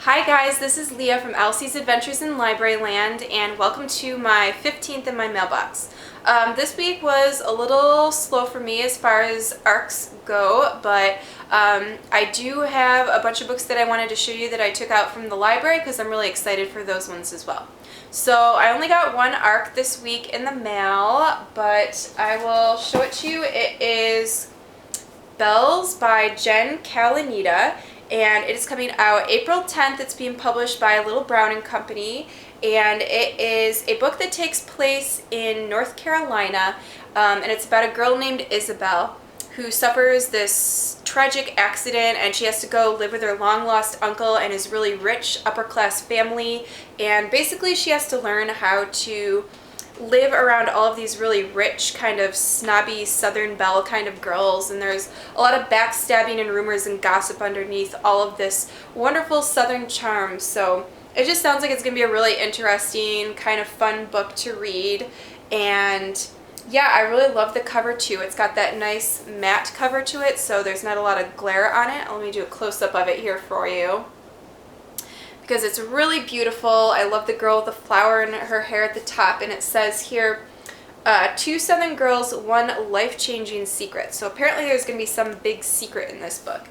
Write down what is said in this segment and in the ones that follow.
Hi guys, this is Leah from Elsie's Adventures in Library Land, and welcome to my 15th in my mailbox. This week was a little slow for me as far as arcs go, but I do have a bunch of books that I wanted to show you that I took out from the library because I'm really excited for those ones as well. So I only got one arc this week in the mail, but I will show it to you. It is Bells by Jen Calonita, and it is coming out April 10th. It's being published by Little Brown and Company, and it is a book that takes place in North Carolina, and it's about a girl named Isabel who suffers this tragic accident, and she has to go live with her long-lost uncle and his really rich upper-class family, and basically she has to learn how to live around all of these really rich, kind of snobby Southern belle kind of girls, and there's a lot of backstabbing and rumors and gossip underneath all of this wonderful Southern charm. So it just sounds like it's going to be a really interesting, kind of fun book to read. And yeah, I really love the cover too. It's got that nice matte cover to it, so there's not a lot of glare on it. Let me do a close-up of it here for you, because it's really beautiful. I love the girl with the flower in her hair at the top, and it says here, two Southern girls, one life-changing secret. So apparently there's going to be some big secret in this book.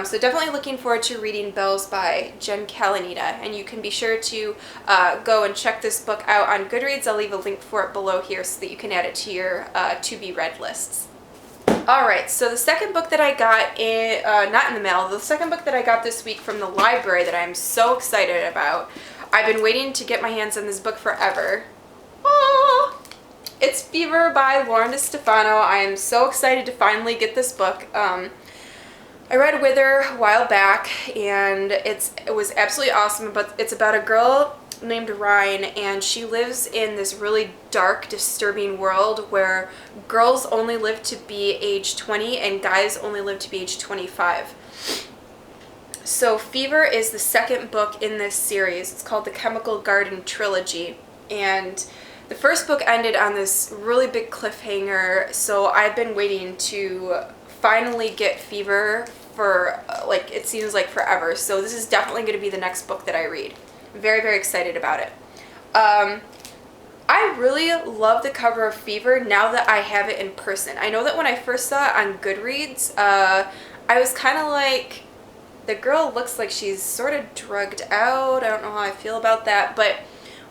So definitely looking forward to reading Bells by Jen Calonita, and you can be sure to go and check this book out on Goodreads. I'll leave a link for it below here so that you can add it to your to-be-read lists. Alright, so the second book that I got, not in the mail, the second book that I got this week from the library that I'm so excited about. I've been waiting to get my hands on this book forever. Oh, it's Fever by DeStefano. I am so excited to finally get this book. I read Wither a while back, and it was absolutely awesome, but it's about a girl named Ryan, and she lives in this really dark, disturbing world where girls only live to be age 20 and guys only live to be age 25. So Fever is the second book in this series. It's called the Chemical Garden Trilogy, and the first book ended on this really big cliffhanger, so I've been waiting to finally get Fever for like, it seems like forever. So this is definitely going to be the next book that I read. Very, very excited about it. I really love the cover of Fever now that I have it in person. I know that when I first saw it on Goodreads, I was kind of like, the girl looks like she's sort of drugged out. I don't know how I feel about that, but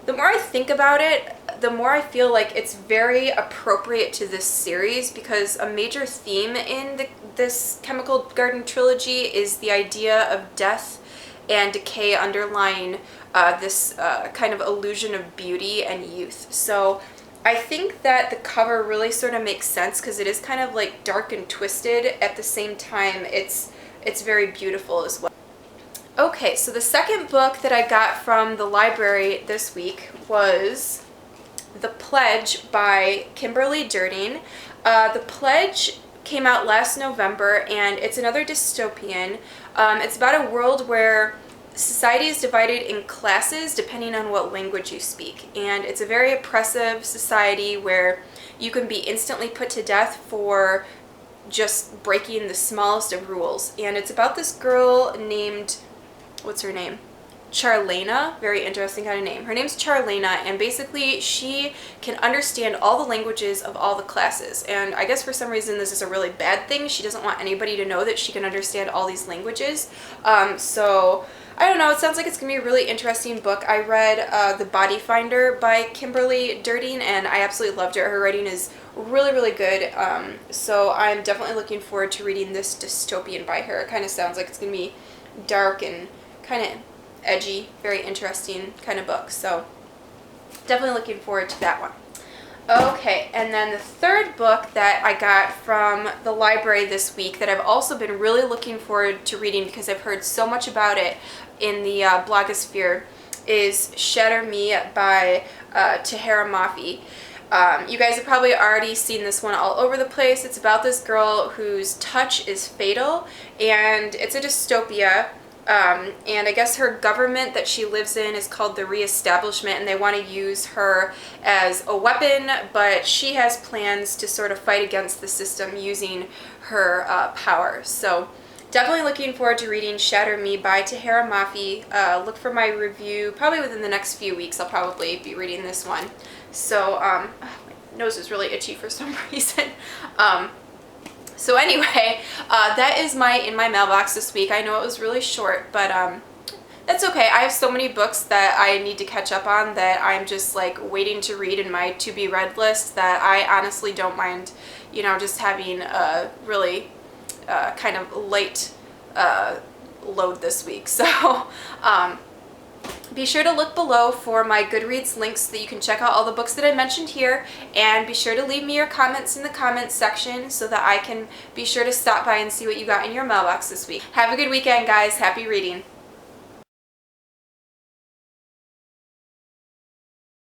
the more I think about it, the more I feel like it's very appropriate to this series, because a major theme in this Chemical Garden Trilogy is the idea of death and decay underlying this kind of illusion of beauty and youth. So I think that the cover really sort of makes sense, because it is kind of like dark and twisted. At the same time, it's very beautiful as well. Okay, so the second book that I got from the library this week was The Pledge by Kimberly Durding. The Pledge came out last November, and it's another dystopian. It's about a world where society is divided in classes depending on what language you speak, and it's a very oppressive society where you can be instantly put to death for just breaking the smallest of rules. And it's about this girl named, what's her name? Charlena. Very interesting kind of name. Her name's Charlena, and basically she can understand all the languages of all the classes, and I guess for some reason this is a really bad thing. She doesn't want anybody to know that she can understand all these languages. So I don't know, it sounds like it's gonna be a really interesting book. I read The Body Finder by Kimberly Durding, and I absolutely loved it. Her writing is really, really good. So I'm definitely looking forward to reading this dystopian by her. It kind of sounds like it's gonna be dark and kind of edgy, very interesting kind of book. So definitely looking forward to that one. Okay, and then the third book that I got from the library this week that I've also been really looking forward to reading because I've heard so much about it in the blogosphere is Shatter Me by Tahara Mafi. You guys have probably already seen this one all over the place. It's about this girl whose touch is fatal, and it's a dystopia. And I guess her government that she lives in is called the Reestablishment, and they want to use her as a weapon, but she has plans to sort of fight against the system using her power. So definitely looking forward to reading Shatter Me by Tahira Mafi. Look for my review probably within the next few weeks. I'll probably be reading this one. So, my nose is really itchy for some reason. So anyway, that is in my mailbox this week. I know it was really short, but that's okay. I have so many books that I need to catch up on that I'm just like waiting to read in my to be read list that I honestly don't mind, you know, just having a really kind of light load this week. So be sure to look below for my Goodreads links so that you can check out all the books that I mentioned here, and be sure to leave me your comments in the comments section so that I can be sure to stop by and see what you got in your mailbox this week. Have a good weekend, guys. Happy reading.